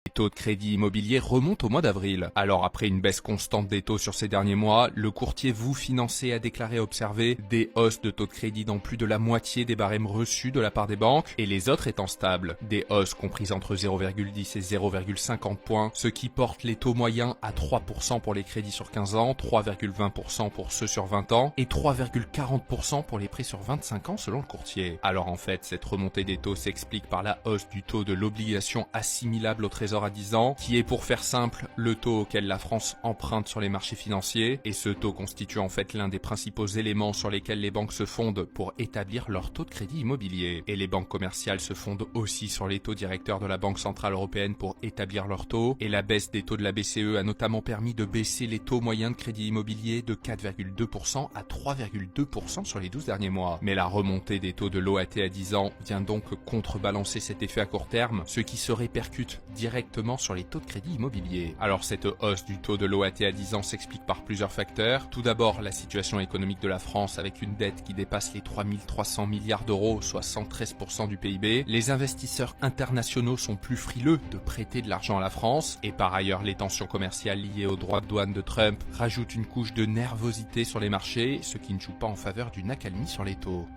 Les taux de crédit immobilier remontent au mois d'avril. Alors après une baisse constante des taux sur ces derniers mois, le courtier Vous Financer a déclaré observer des hausses de taux de crédit dans plus de la moitié des barèmes reçus de la part des banques et les autres étant stables. Des hausses comprises entre 0,10 et 0,50 points, ce qui porte les taux moyens à 3% pour les crédits sur 15 ans, 3,20% pour ceux sur 20 ans et 3,40% pour les prêts sur 25 ans selon le courtier. Alors en fait, cette remontée des taux s'explique par la hausse du taux de l'obligation assimilable au trésor à 10 ans, qui est pour faire simple le taux auquel la France emprunte sur les marchés financiers, et ce taux constitue en fait l'un des principaux éléments sur lesquels les banques se fondent pour établir leur taux de crédit immobilier. Et les banques commerciales se fondent aussi sur les taux directeurs de la Banque Centrale Européenne pour établir leurs taux, et la baisse des taux de la BCE a notamment permis de baisser les taux moyens de crédit immobilier de 4,2% à 3,2% sur les 12 derniers mois. Mais la remontée des taux de l'OAT à 10 ans vient donc contrebalancer cet effet à court terme, ce qui se répercute directement sur les taux de crédit immobilier. Alors cette hausse du taux de l'OAT à 10 ans s'explique par plusieurs facteurs. Tout d'abord, la situation économique de la France avec une dette qui dépasse les 3300 milliards d'euros, soit 113% du PIB. Les investisseurs internationaux sont plus frileux de prêter de l'argent à la France. Et par ailleurs, les tensions commerciales liées aux droits de douane de Trump rajoutent une couche de nervosité sur les marchés, ce qui ne joue pas en faveur d'une accalmie sur les taux.